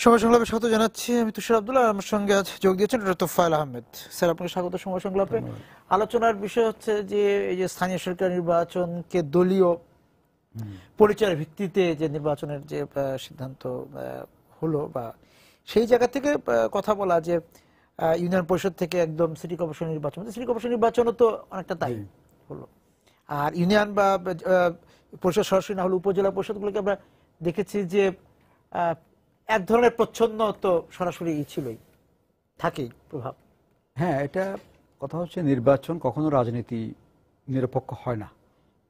সময় সংলাপে স্বাগত জানাচ্ছি। আমি তুষার আব্দুল্লাহ, আমার সঙ্গে আজ যোগ দিয়েছেন ডক্টর তোফায়েল আহমেদ। স্যার, আপনাকে স্বাগত সময় সংলাপে। আলোচনার বিষয় হচ্ছে যে এই যে স্থানীয় সরকার নির্বাচনকে দলীয় পরিচয়ের ভিত্তিতে যে নির্বাচনের যে সিদ্ধান্ত হলো, বা সেই জায়গা থেকে কথা বলা যে ইউনিয়ন পরিষদ থেকে একদম সিটি কর্পোরেশন নির্বাচন, সিটি কর্পোরেশন নির্বাচনও তো অনেকটা তাই হলো। আর ইউনিয়ন বা পরিষদ সরাসরি না হলে উপজেলা পরিষদগুলোকে আমরা দেখেছি যে এক ধরনের প্রচ্ছন্ন তো সরাসরি ছিলই, থাকেই প্রভাব। হ্যাঁ, এটা কথা হচ্ছে নির্বাচন কখনো রাজনীতি নিরপেক্ষ হয় না,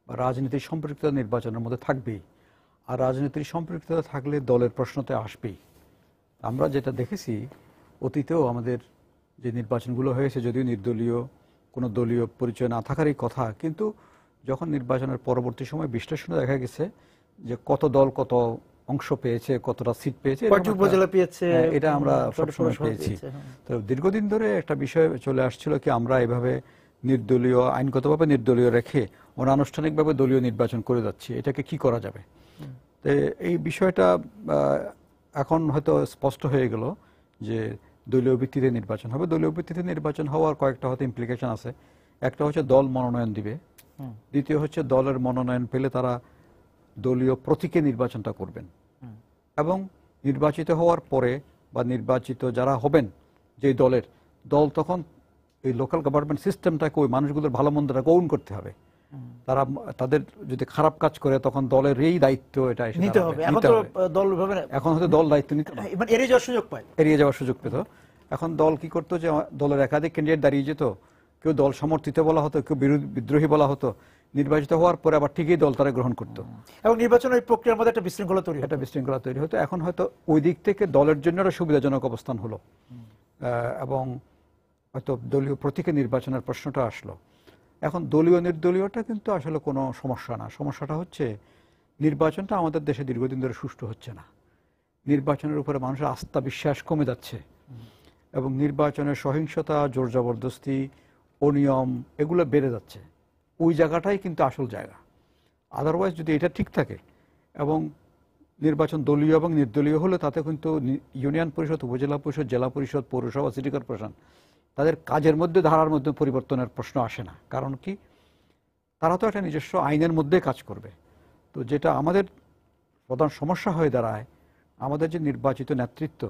বা রাজনীতির সম্পৃক্ততা নির্বাচনের মধ্যে থাকবেই। আর রাজনীতির সম্পৃক্ততা থাকলে দলের প্রশ্নতে আসবেই। আমরা যেটা দেখেছি অতীতেও আমাদের যে নির্বাচনগুলো হয়েছে, যদিও নির্দলীয় কোনো দলীয় পরিচয় না থাকারই কথা, কিন্তু যখন নির্বাচনের পরবর্তী সময় বিশ্লেষণে দেখা গেছে যে কত দল কত অংশ পেয়েছে, কতটা সিট পেয়েছে, উপজেলা পেয়েছে, এটা আমরা সবসময় পেয়েছি। তো দীর্ঘদিন ধরে একটা বিষয় চলে আসছিল কি আমরা এভাবে নির্দলীয়, আইনগতভাবে নির্দলীয় রেখে অনানুষ্ঠানিকভাবে দলীয় নির্বাচন করে যাচ্ছি, এটাকে কি করা যাবে। তো এই বিষয়টা এখন হয়তো স্পষ্ট হয়ে গেল যে দলীয় ভিত্তিতে নির্বাচন হবে। দলীয় ভিত্তিতে নির্বাচন হওয়ার কয়েকটা হয়তো ইমপ্লিকেশন আছে। একটা হচ্ছে দল মনোনয়ন দিবে, দ্বিতীয় হচ্ছে দলের মনোনয়ন পেলে তারা দলীয় প্রতীকে নির্বাচনটা করবেন, এবং নির্বাচিত হওয়ার পরে বা নির্বাচিত যারা হবেন যে দলের, দল তখন এই লোকাল গভর্নমেন্ট সিস্টেমটাকে ওই মানুষগুলোর ভালো মন্দটাকে ওন করতে হবে। তারা তাদের যদি খারাপ কাজ করে তখন দলের এই দায়িত্ব এটা নিতে হবে। এখন হয়তো দল দায়িত্ব নিতে এড়িয়ে যাওয়ার সুযোগ পেত। এখন দল কি করতো যে দলের একাধিক ক্যান্ডিডেট দাঁড়িয়ে যেত, কেউ দল সমর্থিত বলা হতো, কেউ বিদ্রোহী বলা হতো, নির্বাচিত হওয়ার পরে আবার ঠিকই দল তারা গ্রহণ করতো, এবং নির্বাচনের প্রক্রিয়ার মধ্যে একটা বিশৃঙ্খলা তৈরি হতো। এখন হয়তো ওই দিক থেকে দলের জন্য একটা সুবিধাজনক অবস্থান হলো, এবং হয়তো দলীয় প্রতীকে নির্বাচনের প্রশ্নটা আসলো। এখন দলীয় নির্দলীয়টা কিন্তু আসলে কোনো সমস্যা না। সমস্যাটা হচ্ছে নির্বাচনটা আমাদের দেশে দীর্ঘদিন ধরে সুষ্ঠু হচ্ছে না। নির্বাচনের উপরে মানুষের আস্থা বিশ্বাস কমে যাচ্ছে, এবং নির্বাচনের সহিংসতা, জোর জবরদস্তি, অনিয়ম এগুলো বেড়ে যাচ্ছে। ওই জায়গাটাই কিন্তু আসল জায়গা। আদারওয়াইজ যদি এটা ঠিক থাকে এবং নির্বাচন দলীয় এবং নির্দলীয় হলে, তাতে কিন্তু ইউনিয়ন পরিষদ, উপজেলা পরিষদ, জেলা পরিষদ, পৌরসভা, সিটি কর্পোরেশন তাদের কাজের মধ্যে, ধারার মধ্যে পরিবর্তনের প্রশ্ন আসে না। কারণ কি, তারা তো একটা নিজস্ব আইনের মধ্যে কাজ করবে। তো যেটা আমাদের প্রধান সমস্যা হয়ে দাঁড়ায়, আমাদের যে নির্বাচিত নেতৃত্ব,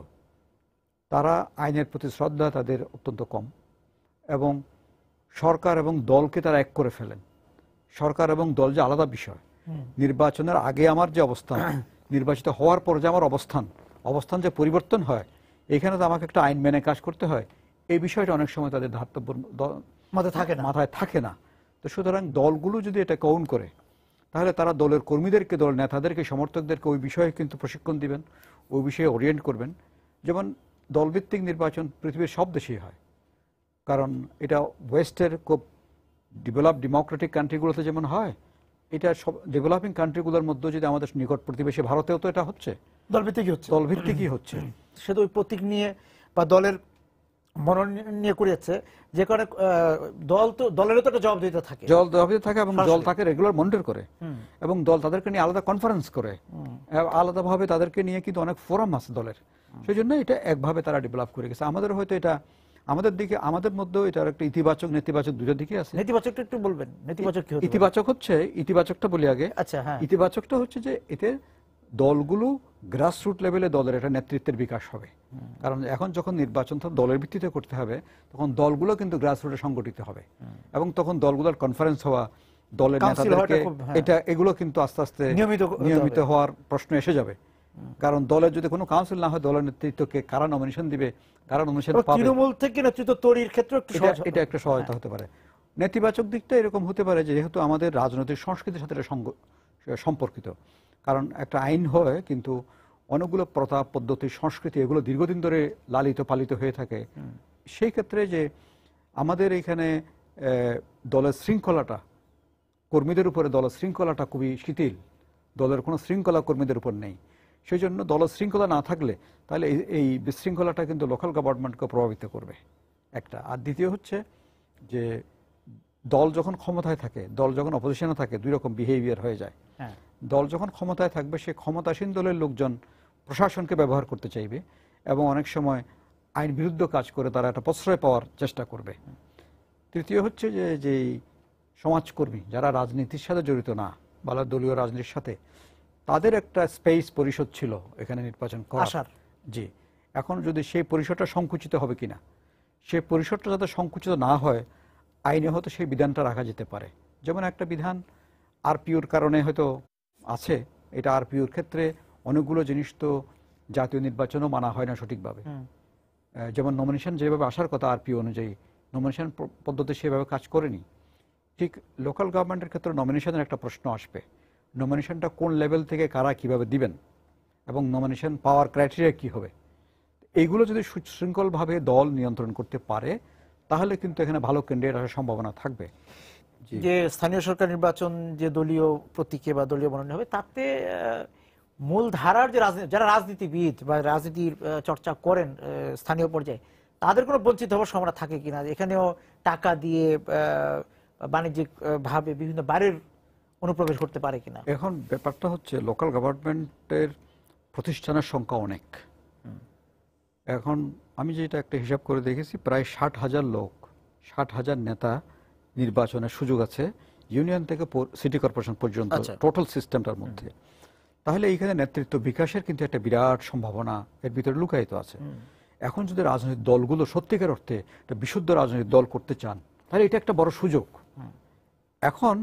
তারা আইনের প্রতি শ্রদ্ধা তাদের অত্যন্ত কম, এবং সরকার এবং দলকে তারা এক করে ফেলেন। সরকার এবং দল যে আলাদা বিষয়। নির্বাচনের আগে আমার যে অবস্থান, নির্বাচিত হওয়ার পর যে আমার অবস্থান যে পরিবর্তন হয়, এখানে তো আমাকে একটা আইন মেনে কাজ করতে হয়। এই বিষয়টা অনেক সময় তাদের মাথায় থাকে না। তো সুতরাং দলগুলো যদি এটা কাউন্ট করে, তাহলে তারা দলের কর্মীদেরকে, দল নেতাদেরকে, সমর্থকদেরকে ওই বিষয়ে কিন্তু প্রশিক্ষণ দিবেন, ওই বিষয়ে ওরিয়েন্ট করবেন। যেমন দলভিত্তিক নির্বাচন পৃথিবীর সব দেশেই হয়, কারণ এটা ওয়েস্টের খুব ডেভেলপ ডেমোক্রেটিক কান্ট্রিগুলোতে যেমন হয়, এটা সব ডেভেলপিং কান্ট্রিগুলোর মধ্যে, যদি আমাদের নিকট প্রতিবেশী ভারতেও তো এটা হচ্ছে, দলভিত্তিকই হচ্ছে। সে তো ওই প্রতীক নিয়ে বা দলের মনোনয়ন নিয়ে করেছে, যে কারণে দলেরও তো একটা জবাবদিহিতা থাকে, এবং দল তাকে রেগুলার মনিটর করে, এবং দল তাদেরকে নিয়ে আলাদা কনফারেন্স করে, আলাদাভাবে তাদেরকে নিয়ে কিন্তু অনেক ফোরাম আছে দলের। সেই জন্য এটা একভাবে তারা ডেভেলপ করে গেছে। আমাদের হয়তো এটা আমাদের মধ্যেও এটার একটা ইতিবাচক নেতিবাচক দুটো দিকে আছে। নেতিবাচকটা একটু বলবেন। ইতিবাচকটা বলি আগে। আচ্ছা, হ্যাঁ। ইতিবাচকটা হচ্ছে যে এতে দলগুলো গ্রাসরুট লেভেলে দলের একটা নেতৃত্বের বিকাশ হবে। কারণ এখন যখন নির্বাচন দলের ভিত্তিতে করতে হবে, তখন দলগুলো কিন্তু গ্রাসরুটে সংগঠিত হবে, এবং তখন দলগুলোর কনফারেন্স হওয়া, দলের নেতাদেরকে এগুলো কিন্তু আস্তে আস্তে নিয়মিত হওয়ার প্রশ্ন এসে যাবে। কারণ দলের যদি কোনো কাউন্সিল না হয়, দলের নেতৃত্বকে কারা নমিনেশন দিবে, কারা নমিনেশন পাবে, তৃণমূল থেকে নেতৃত্ব তৈরির ক্ষেত্রে এটা একটা সহায়তা হতে পারে। নেতিবাচক দিকটা এরকম হতে পারে, যেহেতু আমাদের রাজনৈতিক সংস্কৃতির সাথে সম্পর্কিত। কারণ একটা আইন হয়, কিন্তু অনেকগুলো প্রথা, পদ্ধতি, সংস্কৃতি এগুলো দীর্ঘদিন ধরে লালিত পালিত হয়ে থাকে। সেই ক্ষেত্রে যে আমাদের এখানে দলের শৃঙ্খলাটা, কর্মীদের উপরে দলের শৃঙ্খলাটা খুবই শিথিল, দলের কোনো শৃঙ্খলা কর্মীদের উপর নেই। সেই জন্য দলের শৃঙ্খলা না থাকলে তাহলে এই বিশৃঙ্খলাটা কিন্তু লোকাল গভর্নমেন্টকে প্রভাবিত করবে, একটা। আর দ্বিতীয় হচ্ছে যে দল যখন ক্ষমতায় থাকে, দল যখন অপোজিশনে থাকে, দুই রকম বিহেভিয়ার হয়ে যায়। দল যখন ক্ষমতায় থাকবে, সে ক্ষমতাসীন দলের লোকজন প্রশাসনকে ব্যবহার করতে চাইবে এবং অনেক সময় আইন বিরুদ্ধ কাজ করে তারা একটা প্রশ্রয় পাওয়ার চেষ্টা করবে। তৃতীয় হচ্ছে যে সমাজকর্মী যারা রাজনীতির সাথে জড়িত না বা দলীয় রাজনীতির সাথে, তাদের একটা স্পেস পরিষদ ছিল এখানে নির্বাচন করার। জি, এখন যদি সেই পরিষদটা সংকুচিত হবে কিনা, সেই পরিষদটা যাতে সংকুচিত না হয় আইনে হয়তো সেই বিধানটা রাখা যেতে পারে। যেমন একটা বিধান আরপিওর কারণে হয়তো আছে, এটা আরপিওর ক্ষেত্রে অনেকগুলো জিনিস তো জাতীয় নির্বাচনও মানা হয় না সঠিকভাবে। যেমন নমিনেশন যেভাবে আসার কথা আরপিও অনুযায়ী নমিনেশন পদ্ধতি সেভাবে কাজ করেনি। ঠিক লোকাল গভর্নমেন্টের ক্ষেত্রে নমিনেশনের একটা প্রশ্ন আসবে, নমিনেশনটা কোন লেভেল থেকে কারা কিভাবে দিবেন এবং নমিনেশন পাওয়ার ক্রাইটেরিয়া কি হবে। এইগুলো যদি সুশৃঙ্খলভাবে দল নিয়ন্ত্রণ করতে পারে তাহলে কিন্তু এখানে ভালো ক্যান্ডিডেট আসার সম্ভাবনা থাকবে। যে স্থানীয় সরকার নির্বাচন যে দলীয় প্রতীকে বা দলীয় মনোনয়ন হবে, তাতে মূল ধারার যে যারা রাজনীতিবিদ বা রাজনীতির চর্চা করেন স্থানীয় পর্যায়ে, তাদের কোনো বঞ্চিত হওয়ার সম্ভাবনা থাকে কিনা? এখানেও টাকা দিয়ে বাণিজ্যিক ভাবে বিভিন্ন বাড়ির অনুপ্রবেশ করতে পারে কিনা? এখন ব্যাপারটা হচ্ছে লোকাল গভর্নমেন্টের প্রতিষ্ঠানের সংখ্যা অনেক। এখন আমি যেটা একটা হিসাব করে দেখেছি, প্রায় 60,000 লোক, 60,000 নেতা নির্বাচনের সুযোগ আছে ইউনিয়ন থেকে সিটি কর্পোরেশন পর্যন্ত টোটাল সিস্টেমটার মধ্যে। তাহলে এইখানে নেতৃত্ব বিকাশের কিন্তু একটা বিরাট সম্ভাবনা এর ভিতরে লুকায়িত আছে। এখন যদি রাজনৈতিক দলগুলো সত্যিকার অর্থে একটা বিশুদ্ধ রাজনৈতিক দল করতে চান তাহলে এটা একটা বড় সুযোগ। এখন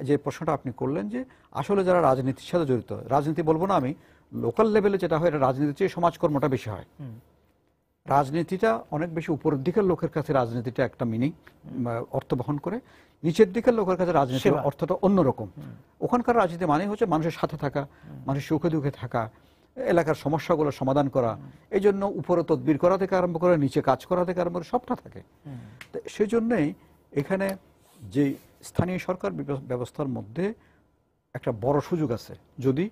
যে প্রশ্নটা আপনি করলেন যে আসলে যারা রাজনীতির সাথে জড়িত, রাজনীতি বলবো না আমি, লোকাল লেভেলে যেটা হয় এটা রাজনীতির চেয়ে সমাজকর্মটা বেশি হয়। রাজনীতিটা অনেক বেশি উপরের দিকের লোকের কাছে রাজনীতিটা একটা মিনিং অর্থ বহন করে, নিচের দিকের লোকের কাছে রাজনীতির অর্থটা অন্যরকম। ওখানকার রাজনীতি মানে হচ্ছে মানুষের সাথে থাকা, মানুষের সুখে দুঃখে থাকা, এলাকার সমস্যাগুলো সমাধান করা। এই জন্য উপরে তদবির করা থেকে আরম্ভ করে নিচে কাজ করা থেকে আরম্ভ করে সবটা থাকে। সেই জন্যই এখানে যে স্থানীয় সরকার ব্যবস্থার মধ্যে একটা বড় সুযোগ আছে। যদি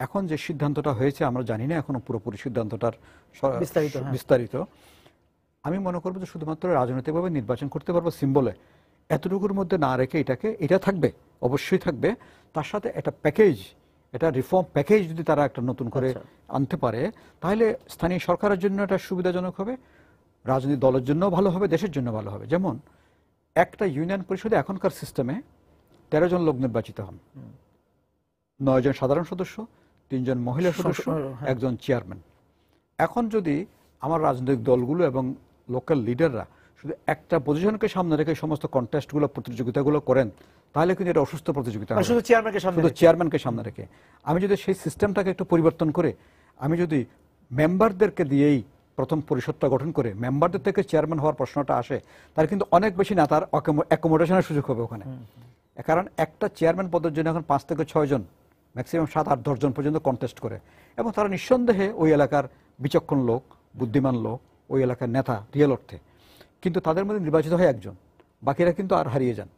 এখন যে সিদ্ধান্তটা হয়েছে আমরা জানি না এখনো পুরোপুরি সিদ্ধান্তটার বিস্তারিত, আমি মনে করবো যে শুধুমাত্র রাজনৈতিকভাবে নির্বাচন করতে পারবো সিম্বলে, এতটুকুর মধ্যে না রেখে এটা থাকবে, অবশ্যই থাকবে। তার সাথে একটা প্যাকেজ, এটা রিফর্ম প্যাকেজ যদি তারা একটা নতুন করে আনতে পারে তাহলে স্থানীয় সরকারের জন্য এটা সুবিধাজনক হবে, রাজনৈতিক দলের জন্য ভালো হবে, দেশের জন্য ভালো হবে। যেমন একটা ইউনিয়ন পরিষদে এখনকার সিস্টেমে 13 জন লোক নির্বাচিত হন, 9 জন সাধারণ সদস্য, 3 জন মহিলা সদস্য, 1 জন চেয়ারম্যান। এখন যদি আমার রাজনৈতিক দলগুলো এবং লোকাল লিডাররা শুধু একটা পজিশনকে সামনে রেখে সমস্ত কন্টেস্টগুলো প্রতিযোগিতাগুলো করেন তাহলে কিন্তু এটা অসুস্থ প্রতিযোগিতা হবে। শুধু চেয়ারম্যানকে সামনে রেখে আমি যদি সেই সিস্টেমটাকে একটু পরিবর্তন করে আমি যদি মেম্বারদেরকে দিয়েই প্রথম পরিষদটা গঠন করে মেম্বারদের থেকে চেয়ারম্যান হওয়ার প্রশ্নটা আসে, তাহলে কিন্তু অনেক বেশি নেতার অ্যাকোমোডেশনের সুযোগ হবে ওখানে। কারণ একটা চেয়ারম্যান পদের জন্য এখন 5 থেকে 6 জন, ম্যাক্সিমাম 7, 8, 10 জন পর্যন্ত কন্টেস্ট করে এবং তারা নিঃসন্দেহে ওই এলাকার বিচক্ষণ লোক, বুদ্ধিমান লোক, ওই এলাকার নেতা রিয়েল অর্থে। কিন্তু তাদের মধ্যে নির্বাচিত হয় 1 জন, বাকিরা কিন্তু আর হারিয়ে যান।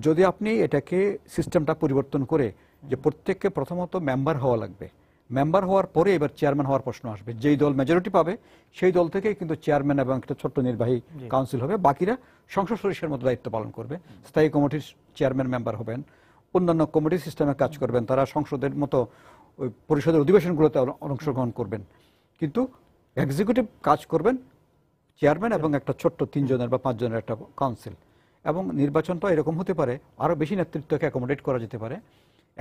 যদি আপনি এটাকে সিস্টেমটা পরিবর্তন করে যে প্রত্যেককে প্রথমত মেম্বার হওয়া লাগবে, মেম্বার হওয়ার পরে এবার চেয়ারম্যান হওয়ার প্রশ্ন আসবে, যেই দল মেজরিটি পাবে সেই দল থেকেই কিন্তু চেয়ারম্যান এবং একটা ছোট্ট নির্বাহী কাউন্সিল হবে, বাকিরা সংসদ সদস্যের মতো দায়িত্ব পালন করবে, স্থায়ী কমিটির চেয়ারম্যান মেম্বার হবেন, অন্যান্য কমিটি সিস্টেমে কাজ করবেন, তারা সংসদের মতো ওই পরিষদের অধিবেশনগুলোতে অংশগ্রহণ করবেন, কিন্তু এক্সিকিউটিভ কাজ করবেন চেয়ারম্যান এবং একটা ছোট্ট 3 জনের বা 5 জনের একটা কাউন্সিল। এবং নির্বাচনটা এরকম হতে পারে, আরও বেশি নেতৃত্বকে অ্যাকোমোডেট করা যেতে পারে।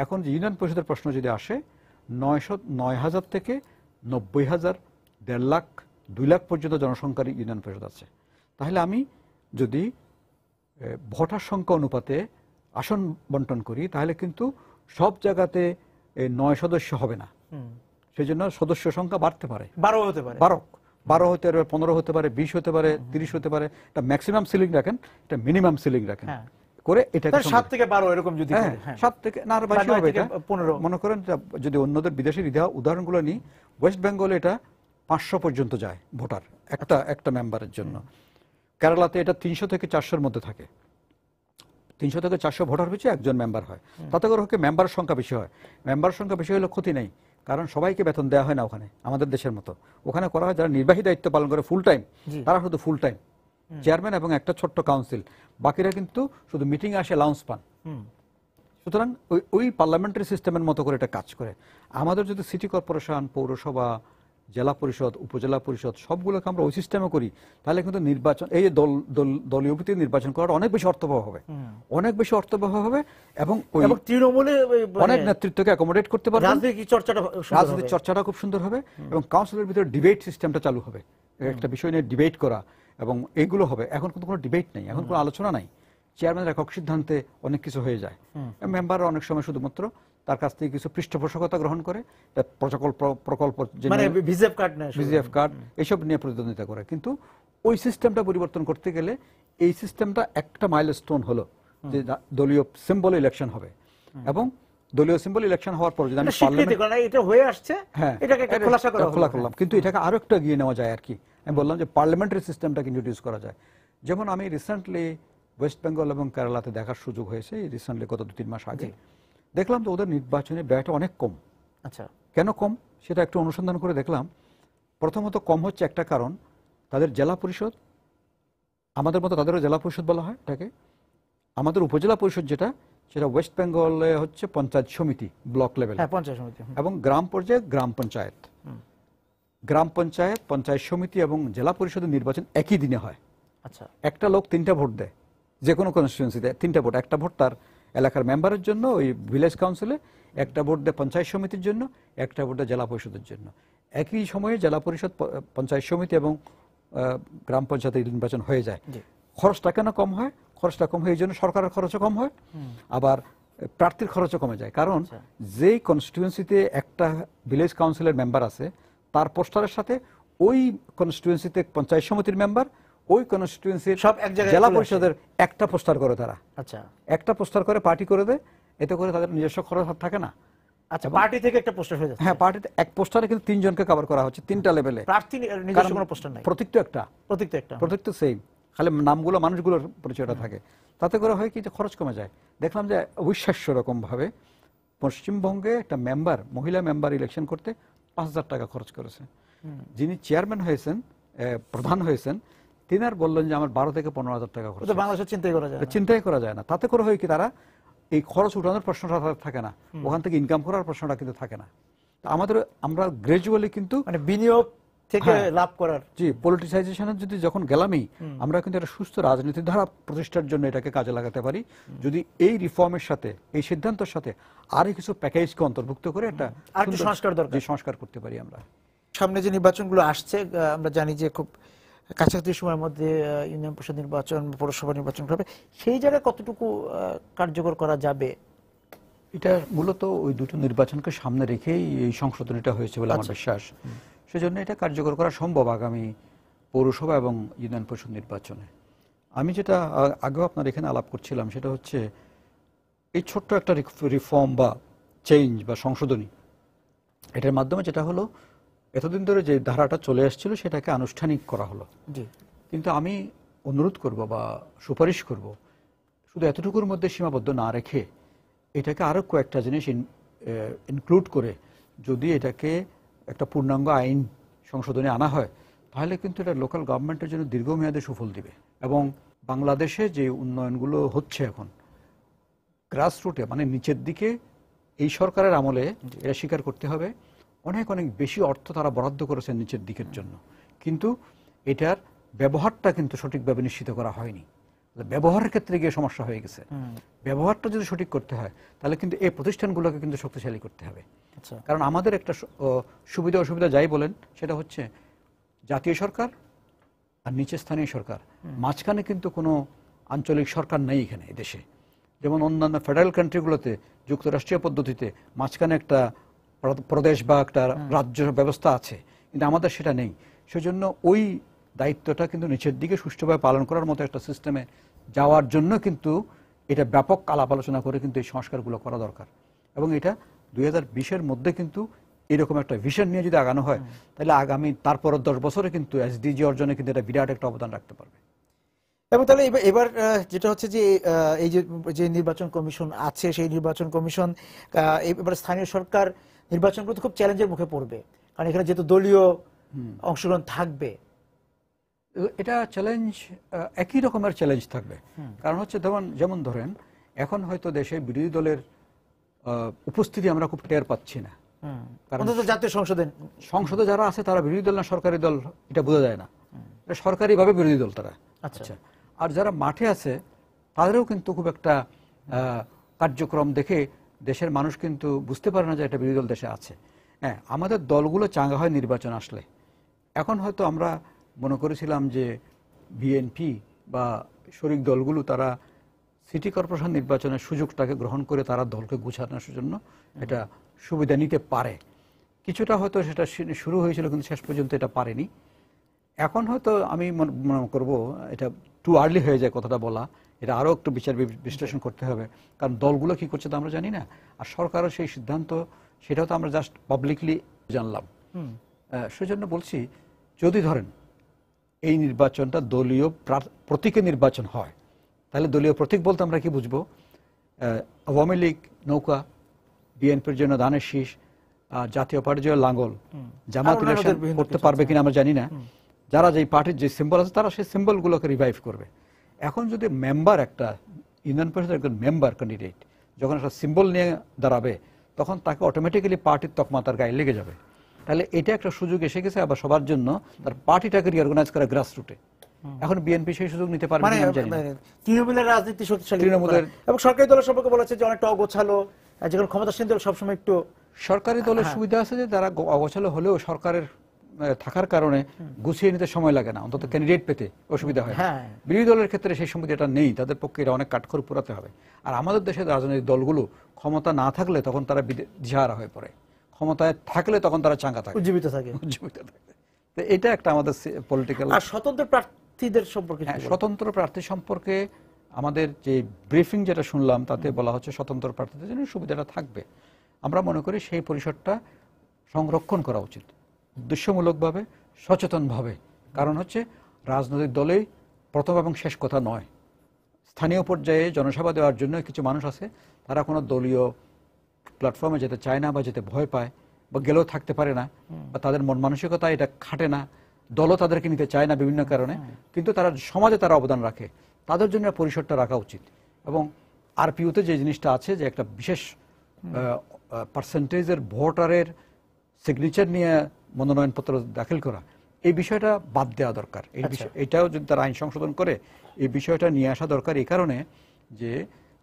এখন যে ইউনিয়ন পরিষদের প্রশ্ন যদি আসে, 9,000 থেকে 90,000, 1.5 লাখ, 2 লাখ পর্যন্ত জনসংখ্যার ইউনিয়ন পরিষদ আছে। তাহলে আমি যদি ভোটার সংখ্যা অনুপাতে আসন বন্টন করি তাহলে কিন্তু সব জায়গাতে 9 সদস্য হবে না, সেই জন্য সদস্য সংখ্যা বাড়তে পারে, 12 হতে পারে, 15 হতে পারে, 20 হতে পারে, 30 হতে পারে। এটা ম্যাক্সিমাম সিলিং রাখেন, এটা মিনিমাম সিলিং রাখেন করে এটা 7 থেকে 12 এরকম যদি 7 থেকে না আরো বেশি হবে এটা 15। মনে করেন যদি অন্যদের বিদেশের উদাহরণগুলো নিই, ওয়েস্ট বেঙ্গলে এটা 500 পর্যন্ত যায় ভোটার একটা মেম্বারের জন্য। কেরালাতে এটা 300 থেকে 400-র মধ্যে থাকে, 300 থেকে 400 ভোটার পিছু 1 জন মেম্বার হয়। তাতে করে মেম্বারের সংখ্যা বেশি হয়। মেম্বারের সংখ্যা বেশি হলে ক্ষতি নেই, কারণ সবাইকে বেতন দেওয়া হয় না ওখানে, আমাদের দেশের মতো। ওখানে করা হয় যারা নির্বাহী দায়িত্ব পালন করে ফুল টাইম, তারা শুধু ফুল টাইম চেয়ারম্যান এবং একটা ছোট্ট কাউন্সিল, বাকিরা কিন্তু শুধু মিটিং আসে, লাউন্স পান। সুতরাং ওই পার্লামেন্টারি সিস্টেমের মতো করে এটা কাজ করে। আমাদের যদি সিটি কর্পোরেশন, পৌরসভা জেলা পরিষদ, উপজেলা পরিষদ সবগুলোকে আমরা ওই সিস্টেমে করি, তাহলে কিন্তু নির্বাচন, এই যে দলীয় ভিত্তিক নির্বাচন করাটা অনেক বেশি অর্থবহ হবে, অনেক বেশি অর্থবহ হবে, এবং ওই তৃণমূলে অনেক নেতৃত্বকে অ্যাকোমোডেট করতে পারবে, রাজনৈতিক চর্চাটা খুব সুন্দর হবে, এবং কাউন্সিলের ভিতরে ডিবেট সিস্টেমটা চালু হবে, একটা বিষয় নিয়ে ডিবেট করা, এবং এইগুলো হবে। এখন কিন্তু কোনো ডিবেট নেই, এখন কোনো আলোচনা নাই, চেয়ারম্যানের একক সিদ্ধান্তে অনেক কিছু হয়ে যায়। মেম্বাররা অনেক সময় শুধুমাত্র তার কাছ থেকে কিছু পৃষ্ঠপোষকতা গ্রহণ করে, প্রকল্প ভিজিএফ কার্ড এইসব নিয়ে প্রতিদ্বন্দ্বিতা করে। কিন্তু ওই সিস্টেমটা পরিবর্তন করতে গেলে এই সিস্টেমটা একটা মাইলস্টোন হলো যে দলীয় সিম্বল ইলেকশন হবে, এবং দলীয় সিম্বল ইলেকশন হওয়ার পর যদি আমি খোলা করলাম, কিন্তু এটাকে আরো একটা এগিয়ে নেওয়া যায় আর কি। আমি বললাম যে পার্লামেন্টারি সিস্টেমটাকে ইন্ট্রোডিউস করা যায়। যেমন আমি রিসেন্টলি ওয়েস্ট বেঙ্গল এবং কেরালাতে দেখার সুযোগ হয়েছে, রিসেন্টলি গত 2-3 মাস আগে দেখলাম তো ওদের নির্বাচনে ব্যয়টা অনেক কম। আচ্ছা, কেন কম সেটা একটু অনুসন্ধান করে দেখলাম। প্রথমত কম হচ্ছে একটা কারণ, তাদের জেলা পরিষদ, আমাদের মতো তাদেরও জেলা পরিষদ বলা হয় এটাকে, আমাদের উপজেলা পরিষদ সেটা ওয়েস্ট বেঙ্গলে হচ্ছে পঞ্চায়েত সমিতি, ব্লক লেভেল, এবং গ্রাম পর্যায়ে গ্রাম পঞ্চায়েত, পঞ্চায়েত সমিতি এবং জেলা পরিষদের নির্বাচন একই দিনে হয়। আচ্ছা, একটা লোক 3টা ভোট দেয়, যে কোনো কনস্টিটিউয়েন্সিতে 3টা ভোট, একটা ভোট তার এলাকার মেম্বারের জন্য ওই ভিলেজ কাউন্সিলে, একটা ভোট দেয় পঞ্চায়েত সমিতির জন্য, একটা ভোট দেয় জেলা পরিষদের জন্য। একই সময়ে জেলা পরিষদ, পঞ্চায়েত সমিতি এবং গ্রাম পঞ্চায়েতের নির্বাচন হয়ে যায়। খরচটা কেন কম হয়? খরচটা কম হয় এই জন্য সরকারের খরচও কম হয়, আবার প্রার্থীর খরচও কমে যায়। কারণ যেই কনস্টিটিউয়েন্সিতে একটা ভিলেজ কাউন্সিলের মেম্বার আছে, তার পোস্টারের সাথে ওই কনস্টিটিউয়েন্সিতে পঞ্চায়েত সমিতির মেম্বার, ওই কনস্টিটিউয়েন্সির সব এক জায়গায় জেলা পরিষদের একটা পোস্টার করে তারা। আচ্ছা, একটা পোস্টার করে পার্টি করে দেয়, এতে করে তাদের নিজস্ব খরচ থাকে না। আচ্ছা, পার্টি থেকে একটা পোস্টার হয়ে যাচ্ছে। হ্যাঁ, পার্টিতে এক পোস্টারে কিন্তু 3 জনকে কভার করা হচ্ছে, 3টা লেভেলে। প্রার্থী নিজস্ব কোনো পোস্টার নাই, প্রতীক তো সেম, খালি নামগুলো মানুষগুলোর পরিচয়টা থাকে। তাতে করে হয় কি যে খরচ কমে যায়। দেখলাম যে অবিশ্বাস্য রকম ভাবে পশ্চিমবঙ্গে একটা মেম্বার, মহিলা মেম্বার ইলেকশন করতে 5,000 টাকা খরচ করেছে। যিনি চেয়ারম্যান হয়েছেন, প্রধান হয়েছেন, তিনি আর বললেন যে আমার 12 থেকে 15,000 টাকা খরচ। বাংলাদেশে চিন্তাই করা যায় না। তাতে করে হয় কি, তারা এই খরচ উঠানোর প্রশ্নটা থাকে না, ওখান থেকে ইনকাম করার প্রশ্নটা কিন্তু থাকে না। আমরা গ্রাজুয়ালি কিন্তু বিনিয়োগ থেকে লাভ করার, পলিটিসাইজেশনের যদি যখন গেলামই, আমরা কিন্তু একটা সুস্থ রাজনীতির ধারা প্রতিষ্ঠার জন্য এটাকে কাজে লাগাতে পারি, যদি এই রিফর্মের সাথে, এই সিদ্ধান্তের সাথে আরো কিছু প্যাকেজকে অন্তর্ভুক্ত করে একটা সংস্কার করতে পারি। আমরা সামনে যে নির্বাচনগুলো আসছে, আমরা জানি যে খুব কাছাকাছি সময়ের মধ্যে ইউনিয়ন পরিষদ নির্বাচন, পৌরসভা নির্বাচন হবে, সেই জায়গায় কতটুকু কার্যকর করা যাবে? এটা মূলত ওই দুটো নির্বাচনকে সামনে রেখেই এই সংশোধনীটা হয়েছে বলে আমার বিশ্বাস। সেজন্য এটা কার্যকর করা সম্ভব আগামী পৌরসভা এবং ইউনিয়ন পরিষদ নির্বাচনে। আমি যেটা আগেও আপনার এখানে আলাপ করছিলাম, সেটা হচ্ছে এই ছোট্ট একটা রিফর্ম বা চেঞ্জ বা সংশোধনী, এটার মাধ্যমে যেটা হলো, এতদিন ধরে যে ধারাটা চলে আসছিল সেটাকে আনুষ্ঠানিক করা হলো। কিন্তু আমি অনুরোধ করব বা সুপারিশ করব, শুধু এতটুকুর মধ্যে সীমাবদ্ধ না রেখে এটাকে আরো কয়েকটা জিনিস ইনক্লুড করে যদি এটাকে একটা পূর্ণাঙ্গ আইন সংশোধনে আনা হয়, তাহলে কিন্তু এটা লোকাল গভর্নমেন্টের জন্য দীর্ঘমেয়াদে সুফল দিবে। এবং বাংলাদেশে যে উন্নয়নগুলো হচ্ছে এখন গ্রাসরুটে, মানে নিচের দিকে, এই সরকারের আমলে এটা স্বীকার করতে হবে, অনেক অনেক বেশি অর্থ তারা বরাদ্দ করেছেন নিচের দিকের জন্য, কিন্তু এটার ব্যবহারটা কিন্তু সঠিকভাবে নিশ্চিত করা হয়নি। ব্যবহারের ক্ষেত্রে গিয়ে সমস্যা হয়ে গেছে। ব্যবহারটা যদি সঠিক করতে হয়, তাহলে কিন্তু এই প্রতিষ্ঠানগুলোকে কিন্তু শক্তিশালী করতে হবে। কারণ আমাদের একটা সুবিধা অসুবিধা যাই বলেন, সেটা হচ্ছে জাতীয় সরকার আর নিচে স্থানীয় সরকার, মাঝখানে কিন্তু কোনো আঞ্চলিক সরকার নেই এখানে দেশে। যেমন অন্যান্য ফেডারেল কান্ট্রিগুলোতে যুক্তরাষ্ট্রীয় পদ্ধতিতে মাঝখানে একটা প্রদেশ বা একটা রাজ্য ব্যবস্থা আছে, কিন্তু আমাদের সেটা নেই। সেজন্য ওই দায়িত্বটা কিন্তু নিচের দিকে সুষ্ঠুভাবে পালন করার মতো একটা সিস্টেমে যাওয়ার জন্য কিন্তু এটা ব্যাপক আলাপ আলোচনা করে কিন্তু এই সংস্কারগুলো করা দরকার। এবং এটা 2020-এর মধ্যে কিন্তু এরকম একটা ভিশন নিয়ে যদি আগানো হয়, তাহলে আগামী তারপর 10 বছরে কিন্তু এসডিজি অর্জনে কিন্তু এটা বিরাট একটা অবদান রাখতে পারবে। এবং তাহলে এবার যেটা হচ্ছে যে এই যে নির্বাচন কমিশন আছে, সেই নির্বাচন কমিশন এবার স্থানীয় সরকার নির্বাচনগুলো খুব চ্যালেঞ্জের মুখে পড়বে, কারণ এখানে যেহেতু দলীয় অংশগ্রহণ থাকবে। এটা চ্যালেঞ্জ, একই রকমের চ্যালেঞ্জ থাকবে। কারণ হচ্ছে যেমন ধরেন, এখন হয়তো দেশে বিরোধী দলের উপস্থিতি আমরা খুব টের পাচ্ছি না, অন্তত জাতীয় সংসদে যারা আছে তারা বিরোধী দল না সরকারি দল এটা বোঝা যায় না, এটা সরকারিভাবে বিরোধী দল তারা। আচ্ছা, আর যারা মাঠে আছে তাদেরও কিন্তু খুব একটা কার্যক্রম দেখে দেশের মানুষ কিন্তু বুঝতে পারে না যে একটা বিরোধী দল দেশে আছে। হ্যাঁ, আমাদের দলগুলো চাঙ্গা হয় নির্বাচন আসলে। এখন হয়তো আমরা মনে করেছিলাম যে বিএনপি বা শরিক দলগুলো তারা সিটি কর্পোরেশন নির্বাচনের সুযোগটাকে গ্রহণ করে তারা দলকে গুছানোর জন্য এটা সুবিধা নিতে পারে। কিছুটা হয়তো সেটা শুরু হয়েছিল, কিন্তু শেষ পর্যন্ত এটা পারেনি। এখন হয়তো আমি মনে করব এটা টু আর্লি হয়ে যায় কথাটা বলা, এটা আরও একটু বিচার বিশ্লেষণ করতে হবে, কারণ দলগুলো কি করছে তো আমরা জানি না, আর সরকারের সেই সিদ্ধান্ত সেটাও তো আমরা জাস্ট পাবলিকলি জানলাম। সেজন্য বলছি, যদি ধরেন এই নির্বাচনটা দলীয় প্রতীকে নির্বাচন হয়, তাহলে দলীয় প্রতীক বলতে আমরা কি বুঝবো? আওয়ামী লীগ নৌকা, বিএনপির জন্য ধানের শীষ, জাতীয় পার্টির জন্য লাঙ্গল, জামাত ইলেকশন করতে পারবে কিনা আমরা জানি না। যারা যেই পার্টির যে সিম্বল আছে তারা সেই সিম্বলগুলোকে রিভাইভ করবে। এখন যদি মেম্বার একটা ইউনিয়ন পরিষদের একজন মেম্বার ক্যান্ডিডেট যখন একটা সিম্বল নিয়ে দাঁড়াবে, তখন তাকে অটোমেটিক্যালি পার্টির তকমা তার গায়ে লেগে যাবে। তাহলে এটা একটা সুযোগ এসে গেছে আবার সবার জন্য, তার পার্টিটাকে রিঅর্গানাইজ করা গ্রাসরুটে। এখন বিএনপি সেই সুযোগ নিতে পারবে না, তৃণমূলের রাজনীতি শক্তিশালী, তৃণমূলের এবং সরকারি দলের সম্পর্কে বলেছে যে অনেকটা অগোছালো, যেখানে ক্ষমতাসীন দল সবসময় একটু সরকারি দলের সুবিধা আছে যে তারা অগোছালো হলেও সরকারের থাকার কারণে গুছিয়ে নিতে সময় লাগে না, অন্তত ক্যান্ডিডেট পেতে অসুবিধা হয়। বিরোধী দলের ক্ষেত্রে সেই সুবিধাটা নেই, তাদের পক্ষে এটা অনেক কাঠখড় পুরাতে হবে। আর আমাদের দেশের রাজনৈতিক দলগুলো ক্ষমতা না থাকলে তখন তারা দিশাহারা হয়ে পড়ে, ক্ষমতায় থাকলে তখন তারা চাঙ্গা থাকে, উজ্জীবিত থাকে। তো এটা একটা আমাদের পলিটিক্যাল। আর স্বতন্ত্র প্রার্থীদের সম্পর্কে, স্বতন্ত্র প্রার্থী সম্পর্কে আমাদের যে ব্রিফিং যেটা শুনলাম তাতে বলা হচ্ছে স্বতন্ত্র প্রার্থীদের জন্য সুবিধাটা থাকবে। আমরা মনে করি সেই পরিসরটা সংরক্ষণ করা উচিত উদ্দেশ্যমূলকভাবে, সচেতনভাবে। কারণ হচ্ছে রাজনৈতিক দলেই প্রথম এবং শেষ কথা নয়। স্থানীয় পর্যায়ে জনসভা দেওয়ার জন্য কিছু মানুষ আছে, তারা কোনো দলীয় প্ল্যাটফর্মে যেতে চায় না বা যেতে ভয় পায় বা গেলেও থাকতে পারে না, বা তাদের মন মানসিকতা এটা খাটে না, দলও তাদেরকে নিতে চায় না বিভিন্ন কারণে, কিন্তু তারা সমাজে তারা অবদান রাখে, তাদের জন্য পরিসরটা রাখা উচিত। এবং আরপিইউতে যে জিনিসটা আছে যে একটা বিশেষ পার্সেন্টেজের ভোটারের সিগনেচার নিয়ে মনোনয়নপত্র দাখিল করা, এই বিষয়টা বাদ দেওয়া দরকার। এই বিষয় এটাও যদি তারা আইন সংশোধন করে এই বিষয়টা নিয়ে আসা দরকার, এই কারণে যে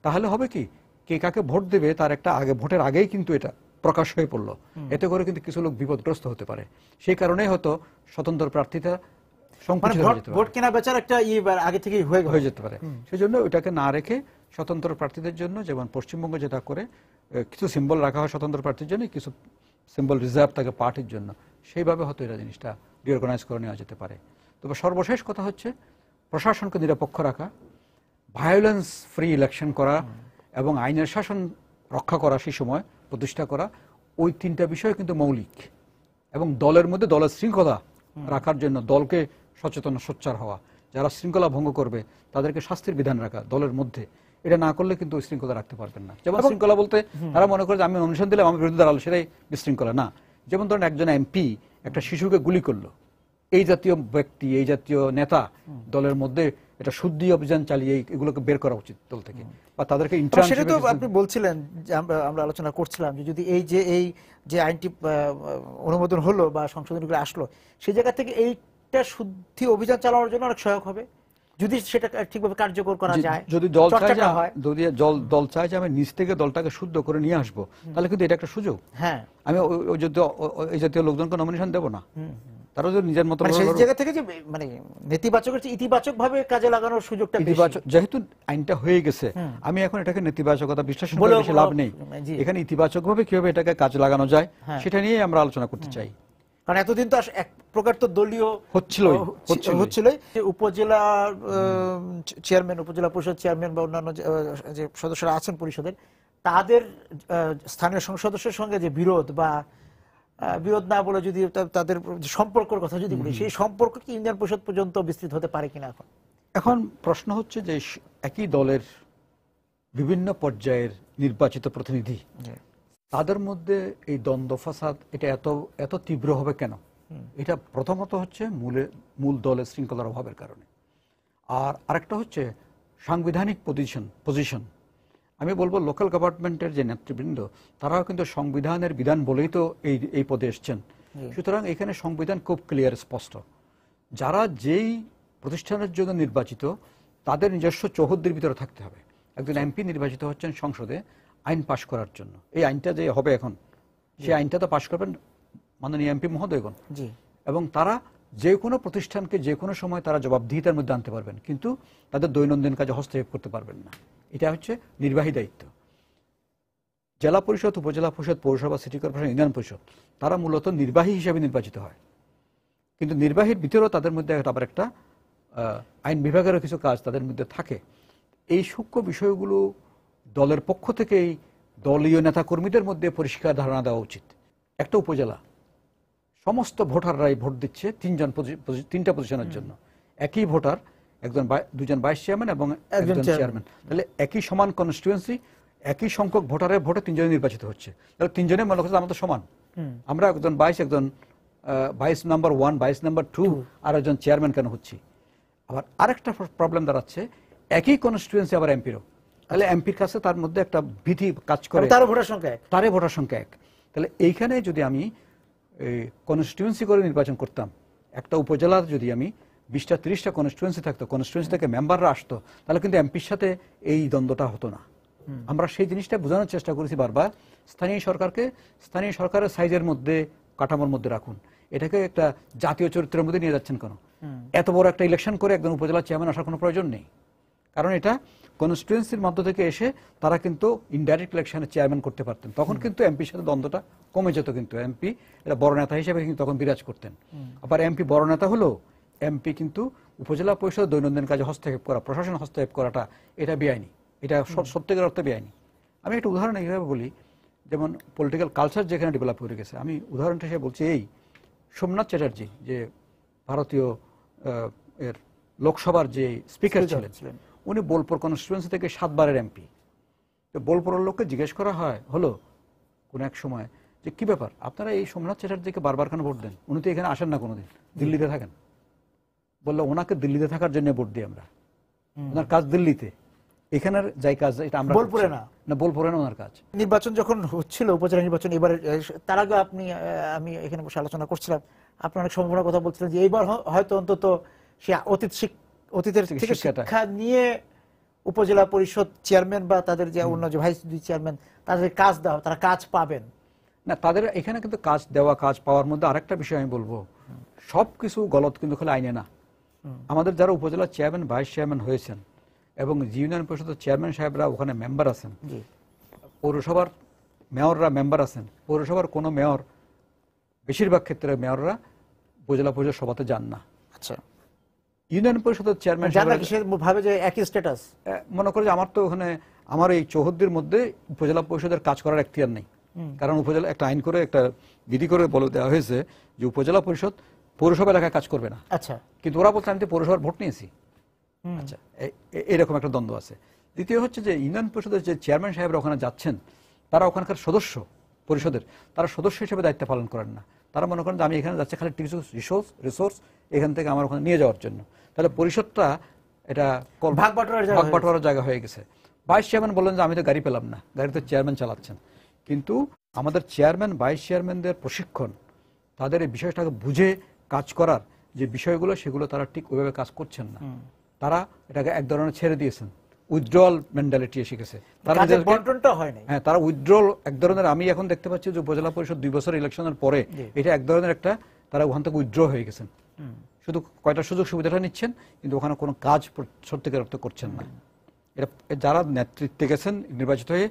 তাহলে হবে কি, কে কাকে ভোট দেবে তার একটা আগে ভোটের আগেই কিন্তু এটা প্রকাশ হয়ে পড়লো, এতে করে কিন্তু কিছু লোক বিপদগ্রস্ত হতে পারে। সেই কারণেই হয়তো স্বতন্ত্র প্রার্থীতা ভোট কেনা বেচার একটা আগে থেকে হয়ে যেতে পারে। সেই জন্য ওইটাকে না রেখে স্বতন্ত্র প্রার্থীদের জন্য, যেমন পশ্চিমবঙ্গে যেটা করে কিছু সিম্বল রাখা হয় স্বতন্ত্র প্রার্থীর জন্য, কিছু সিম্বল রিজার্ভ থাকে পার্টির জন্য, সেইভাবে হয়তো এটা জিনিসটা রিঅর্গানাইজ করে নেওয়া যেতে পারে। তবে সর্বশেষ কথা হচ্ছে প্রশাসনকে নিরপেক্ষ রাখা, ভায়োলেন্স ফ্রি ইলেকশন করা এবং আইনের শাসন রক্ষা করা, সেই সময় প্রতিষ্ঠা করা, ওই তিনটা বিষয় কিন্তু মৌলিক। এবং দলের মধ্যে দলের শৃঙ্খলা রাখার জন্য দলকে সচেতন সোচ্চার হওয়া, যারা শৃঙ্খলা ভঙ্গ করবে তাদেরকে শাস্তির বিধান রাখা দলের মধ্যে, এটা না করলে কিন্তু ওই শৃঙ্খলা রাখতে পারবেন না। যেমন শৃঙ্খলা বলতে তারা মনে করে যে আমি অনুশাসন দিলাম আমি বিরুদ্ধে দাঁড়ালো, সেটাই বিশৃঙ্খলা না। যেমন ধরেন একজন এমপি একটা শিশুকে গুলি করলো, এই জাতীয় ব্যক্তি, এই জাতীয় নেতা দলের মধ্যে এটা শুদ্ধি অভিযান চালিয়ে এগুলোকে বের করা উচিত দল থেকে, বা তাদেরকে সেটা তো আপনি বলছিলেন যে আমরা আলোচনা করছিলাম যে যদি এই যে আইনটি অনুমোদন হলো বা সংশোধনীগুলো আসলো, সেই জায়গা থেকে এইটা শুদ্ধি অভিযান চালানোর জন্য অনেক সহায়ক হবে যদি সেটা ঠিকভাবে কার্যকর করা যায়। যদি দল চায় যে আমি নিজ থেকে দলটাকে শুদ্ধ করে নিয়ে আসবো, তাহলে কিন্তু এটা একটা সুযোগ। হ্যাঁ, আমি এই জাতীয় লোকজনকে নমিনেশন দেবো না, তারা যদি নিজের মতো সেই জায়গা থেকে যে মানে নেতিবাচকের চেয়ে ইতিবাচক ভাবে কাজে লাগানোর সুযোগটা বেশি। যেহেতু আইনটা হয়ে গেছে, আমি এখন এটাকে নেতিবাচকতা বিশ্লেষণ করে বেশি লাভ নেই। এখানে ইতিবাচক ভাবে কিভাবে এটাকে কাজে লাগানো যায় সেটা নিয়ে আমরা আলোচনা করতে চাই। কারণ এতদিন তো এক প্রকার তো দলীয় হচ্ছিলই। উপজেলা চেয়ারম্যান, উপজেলা পরিষদ চেয়ারম্যান বা অন্যান্য যে সদস্যরা আছেন পরিষদের, তাদের স্থানীয় সংসদ সদস্যের সঙ্গে যে বিরোধ বা বিরোধ না বলে যদি তাদের সম্পর্কের কথা যদি বলি, সেই সম্পর্ক কি ইউনিয়ন পরিষদ পর্যন্ত বিস্তৃত হতে পারে কিনা? এখন প্রশ্ন হচ্ছে যে একই দলের বিভিন্ন পর্যায়ের নির্বাচিত প্রতিনিধি, তাদের মধ্যে এই দ্বন্দ্ব ফাসাদ এটা এত তীব্র হবে কেন? এটা প্রথমত হচ্ছে মূল দলের শৃঙ্খলার অভাবের কারণে, আর আরেকটা হচ্ছে সাংবিধানিক পজিশন। আমি বলবো লোকাল গভর্নমেন্টের যে নেতৃবৃন্দ তারাও কিন্তু সংবিধানের বিধান বলেই তো এই পদে এসছেন। সুতরাং এখানে সংবিধান খুব ক্লিয়ার, স্পষ্ট। যারা যেই প্রতিষ্ঠানের জন্য নির্বাচিত তাদের নিজস্ব চৌহদ্দির ভিতরে থাকতে হবে। একজন এমপি নির্বাচিত হচ্ছেন সংসদে আইন পাশ করার জন্য। এই আইনটা যে হবে এখন, সেই আইনটা তো পাশ করবেন মাননীয় এমপি মহোদয়গণ, এবং তারা যে কোনো প্রতিষ্ঠানকে যে কোনো সময় তারা জবাবদিহিতার মধ্যে আনতে পারবেন, কিন্তু তাদের দৈনন্দিন কাজে হস্তক্ষেপ করতে পারবেন না। এটা হচ্ছে নির্বাহী দায়িত্ব। জেলা পরিষদ, উপজেলা পরিষদ, পৌরসভা, সিটি কর্পোরেশন, ইউনিয়ন পরিষদ তারা মূলত নির্বাহী হিসেবে নির্বাচিত হয়, কিন্তু নির্বাহীর ভিতরেও তাদের মধ্যে আবার একটা আইন বিভাগেরও কিছু কাজ তাদের মধ্যে থাকে। এই সূক্ষ্ম বিষয়গুলো দলের পক্ষ থেকেই দলীয় নেতাকর্মীদের মধ্যে পরিষ্কার ধারণা দেওয়া উচিত। একটা উপজেলা সমস্ত ভোটাররাই ভোট দিচ্ছে তিনটা পজিশনের জন্য। একই ভোটার, দুজন ভাইস চেয়ারম্যান এবং একজন চেয়ারম্যান, তাহলে একই সমান কনস্টিটুয়েন্সি, একই সংখ্যক ভোটারের ভোটে তিনজনে নির্বাচিত হচ্ছে। তাহলে তিনজনে মনে করছে আমরা তো সমান, আমরা একজন একজন ভাইস নাম্বার 1, ভাইস নাম্বার 2 আর একজন চেয়ারম্যান কেন হচ্ছি? আবার আরেকটা প্রবলেম দাঁড়াচ্ছে, একই কনস্টিটুয়েন্সি আবার এমপিরও। তাহলে এমপির কাছে তার মধ্যে একটা ভীতি কাজ করে, তার ভোটার সংখ্যা এক। তাহলে এইখানে যদি আমি কনস্টিটুয়েন্সি করে নির্বাচন করতাম, একটা উপজেলার যদি আমি 20টা 30টা কনস্টিটুয়েন্সি থাকতো, কনস্টিটুয়েন্সি থেকে মেম্বাররা আসতো, তাহলে কিন্তু এমপির সাথে এই দ্বন্দ্বটা হতো না। আমরা সেই জিনিসটা বোঝানোর চেষ্টা করেছি বারবার, স্থানীয় সরকারকে স্থানীয় সরকারের সাইজের মধ্যে, কাঠামোর মধ্যে রাখুন। এটাকে একটা জাতীয় চরিত্রের মধ্যে নিয়ে যাচ্ছেন কেন? এত বড় একটা ইলেকশন করে একজন উপজেলা চেয়ারম্যান আসার কোনো প্রয়োজন নেই, কারণ এটা কনস্টিটুয়েন্সির মধ্য থেকে এসে তারা কিন্তু ইনডাইরেক্ট ইলেকশনে চেয়ারম্যান করতে পারতেন। তখন কিন্তু এমপির সাথে দ্বন্দ্বটা কমে যেত, কিন্তু এমপি এটা বড় নেতা হিসেবে কিন্তু তখন বিরাজ করতেন। আবার এমপি বড় নেতা হলো, এমপি কিন্তু উপজেলা পরিষদ দৈনন্দিন কাজে হস্তক্ষেপ করা, প্রশাসন হস্তক্ষেপ করাটা এটা বেআইনি, এটা সত্যিকার অর্থে বেআইনি। আমি একটা উদাহরণ এইভাবে বলি, যেমন পলিটিক্যাল কালচার যেখানে ডেভেলপ করে গেছে, আমি উদাহরণটা হিসেবে বলছি এই সোমনাথ চ্যাটার্জি যে ভারতীয় এর লোকসভার যে স্পিকার ছিলেন, উনি বোলপুর কনস্টিটুয়েন্সি থেকে 7 বারের এমপি। তো বোলপুরের লোককে জিজ্ঞেস করা হলো কোন এক সময় যে কি ব্যাপার আপনারা এই সোমনাথ চ্যাটার্জিকে বারবার কেন ভোট দেন, উনি তো এখানে আসেন না কোনোদিন, দিল্লিতে থাকেন। বললো ওনাকে দিল্লিতে থাকার জন্য ভোট দিই আমরা, ওনার কাজ দিল্লিতে, এখানের যাই কাজ এটা আমরা বোলপুরে না বোলপুরে না ওনার কাজ। নির্বাচন যখন হচ্ছিল, উপজেলা নির্বাচন এবারে, তার আগে আমি এখানে বসে আলোচনা করছিলাম, আপনি অনেক সম্ভাবনার কথা বলছিলেন যে এইবার হয়তো অন্তত সে অতীতের থেকে শিক্ষা নিয়ে উপজেলা পরিষদ চেয়ারম্যান বা তাদের যে অন্য যে ভাইস চেয়ারম্যান তাদের কাজ দেওয়া, তারা কাজ পাবেন না। তাদের এখানে কিন্তু কাজ দেওয়া, কাজ পাওয়ার মধ্যে আরেকটা বিষয় আমি বলবো, সবকিছু গলত কিন্তু খালি আইনে না। আমাদের যারা উপজেলা চেয়ারম্যান, ভাইস চেয়ারম্যান হয়েছেন এবং ইউনিয়ন পরিষদের চেয়ারম্যান সাহেবরা ওখানে মেম্বার আছেন, পৌরসভার মেয়ররা মেম্বার আছেন, পৌরসভার কোনো মেয়র, বেশিরভাগ ক্ষেত্রে মেয়ররা উপজেলা পরিষদ সভাতে যান না। আচ্ছা, ইউনিয়ন পরিষদের চেয়ারম্যান ভাবে যে একই স্ট্যাটাস, মনে করে যে আমার তো ওখানে আমার এই চৌহদ্দির মধ্যে উপজেলা পরিষদের কাজ করার এখতিয়ার নেই, কারণ উপজেলা একটা আইন করে, একটা বিধি করে বলে দেওয়া হয়েছে যে উপজেলা পরিষদ পৌরসভা এলাকায় কাজ করবে না। আচ্ছা, কিন্তু ওরা বলছে আমি তো পৌরসভার ভোট নিয়েছি। আচ্ছা, এরকম একটা দ্বন্দ্ব আছে। দ্বিতীয় হচ্ছে যে ইউনিয়ন পরিষদের যে চেয়ারম্যান সাহেবরা ওখানে যাচ্ছেন, তারা ওখানকার সদস্য পরিষদের, তারা সদস্য হিসেবে দায়িত্ব পালন করেন না। তারা মনে করেন যে আমি এখানে যাচ্ছি খালি কিছু রিসোর্স এখান থেকে আমার ওখানে নিয়ে যাওয়ার জন্য। তাহলে পরিষদটা এটা ভাগ বাটোয়ারার জায়গা হয়ে গেছে। ভাইস চেয়ারম্যান বললেন যে আমি তো গাড়ি পেলাম না, গাড়ি তো চেয়ারম্যান চালাচ্ছেন। কিন্তু আমাদের চেয়ারম্যান, ভাইস চেয়ারম্যানদের প্রশিক্ষণ, তাদের এই বিষয়টাকে বুঝে কাজ করার যে বিষয়গুলো, সেগুলো তারা ঠিক ওইভাবে কাজ করছেন না। তারা এটাকে এক ধরনের ছেড়ে দিয়েছেন, উইথড্রল মেন্টালিটি এসে গেছে। হ্যাঁ, তারা উইথড্রল এক ধরনের, আমি এখন দেখতে পাচ্ছি যে উপজেলা পরিষদ 2 বছর ইলেকশনের পরে এটা এক ধরনের একটা, তারা ওখান থেকে উইথড্র হয়ে গেছেন, শুধু কয়টা সুযোগ সুবিধাটা নিচ্ছেন, কিন্তু ওখানে কোনো কাজ সত্যিকার অর্থে করছেন না। এটা যারা নেতৃত্বে গেছেন নির্বাচিত হয়ে,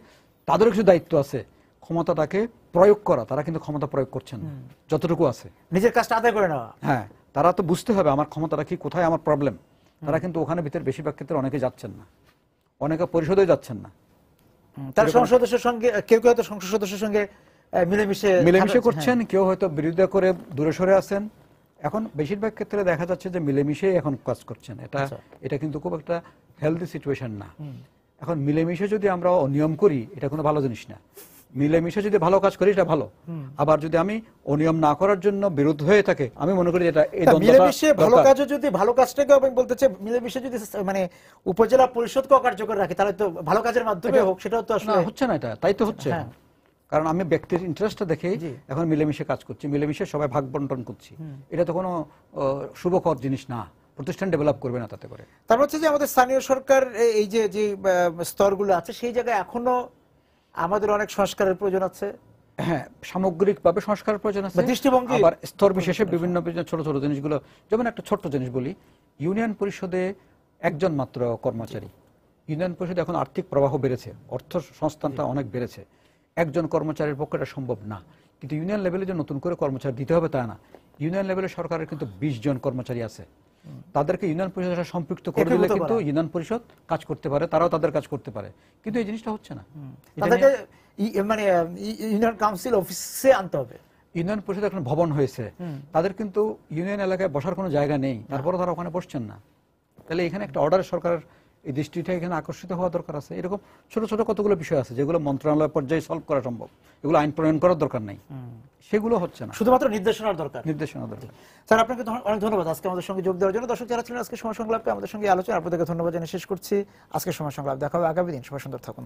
তাদেরও কিছু দায়িত্ব আছে, ক্ষমতাটাকে প্রয়োগ করা, তারা কিন্তু ক্ষমতা প্রয়োগ করছেন না, যতটুকু আছে নিজের কাজটা আদায় করে নেওয়া। হ্যাঁ, তারা তো বুঝতে হবে আমার ক্ষমতাটা কি, কোথায় আমার প্রবলেম। তারা কিন্তু ওখানে ভিতরে বেশিরভাগ ক্ষেত্রে অনেকে যাচ্ছেন না, অনেকে পরিষদে যাচ্ছেন না। তারা সংসদ সদস্যের সঙ্গে, কেউ কেউ হয়তো সংসদ সদস্যের সঙ্গে মিলেমিশে করছেন, কেউ হয়তো বিরোধিতা করে দূরে সরে আছেন। এখন বেশিরভাগ ক্ষেত্রে দেখা যাচ্ছে যে মিলেমিশে এখন কাজ করছেন। এটা কিন্তু খুব একটা হেলদি সিচুয়েশন না। এখন মিলেমিশে যদি আমরা অনিয়ম করি, এটা কোনো ভালো জিনিস না। মিলেমিশে যদি ভালো কাজ করি এটা ভালো, আবার যদি আমি অনিয়ম না করার জন্য বিরুদ্ধ হয়ে থাকে, আমি মনে করি এটা এই দ্বন্দ্বটা মিলেমিশে ভালো দরকার। কাজও যদি ভালো কাজটাকে আমি বলতে চাই, মিলেমিশে যদি মানে উপজেলা পরিষদকে কার্যকর রাখি তাহলে তো ভালো কাজের মাধ্যমে হোক, সেটাও তো না আসলে হচ্ছে না, এটা তাই তো হচ্ছে। হ্যাঁ। কারণ আমি ব্যক্তির ইন্টারেস্টটা দেখে জি। এখন মিলেমিশে কাজ করছি, মিলেমিশে সবাই ভাগ বন্টন করছি, এটা তো কোনো শুভকর জিনিস না, প্রতিষ্ঠান ডেভেলপ করবে না তাতে করে। তার হচ্ছে যে আমাদের স্থানীয় সরকার এই যে যে স্তরগুলো আছে সেই জায়গায় এখনো আমাদের অনেক সংস্কারের প্রয়োজন আছে। হ্যাঁ, সামগ্রিকভাবে সংস্কারের প্রয়োজন আছে, বা দৃষ্টিভঙ্গি আবার স্তর বিশেষে বিভিন্ন বিভিন্ন ছোট ছোট জিনিসগুলো, যেমন একটা ছোট্ট জিনিস বলি, ইউনিয়ন পরিষদে একজন মাত্র কর্মচারী। ইউনিয়ন পরিষদে এখন আর্থিক প্রবাহ বেড়েছে, অর্থ সংস্থানটা অনেক বেড়েছে, একজন কর্মচারীর পক্ষে এটা সম্ভব না। কিন্তু ইউনিয়ন লেভেলে যে নতুন করে কর্মচারী দিতে হবে তা না, ইউনিয়ন লেভেলে সরকারের কিন্তু 20 জন কর্মচারী আছে, তাদেরকে ইউনিয়ন পরিষদের সাথে সম্পৃক্ত করে দিলে একীভূত কিন্তু করা। ইউনিয়ন পরিষদ কাজ করতে পারে, তারাও তাদের কাজ করতে পারে, কিন্তু এই জিনিসটা হচ্ছে না। এটা নিয়ে- তাদেরকে মানে ইউনিয়ন কাউন্সিল অফিসে আনতে হবে। ইউনিয়ন পরিষদ এখন ভবন হয়েছে, তাদের কিন্তু ইউনিয়ন এলাকায় বসার কোনো জায়গা নেই, তারপরে তারা ওখানে বসছেন না। তাহলে এখানে একটা অর্ডার সরকারের এই দৃষ্টিটা এখানে আকর্ষিত হওয়া দরকার আছে। এরকম ছোট ছোট কতগুলো বিষয় আছে যেগুলো মন্ত্রণালয় পর্যায়ে সলভ করা সম্ভব, এগুলো আইন প্রণয়ন করার দরকার নেই, সেগুলো হচ্ছে না, শুধুমাত্র নির্দেশনার দরকার। নির্দেশনা দরকার। স্যার আপনাকে অনেক ধন্যবাদ আজকে আমাদের সঙ্গে যোগ দেওয়ার জন্য। দর্শক যারা ছিলেন আজকে সময় সংলাপে আমাদের সঙ্গে আলোচনা, আপনাদেরকে ধন্যবাদ জানিয়ে শেষ করছি আজকে সময় সংলাপ। দেখা হবে আগামী দিন। সবাই সুন্দর থাকুন।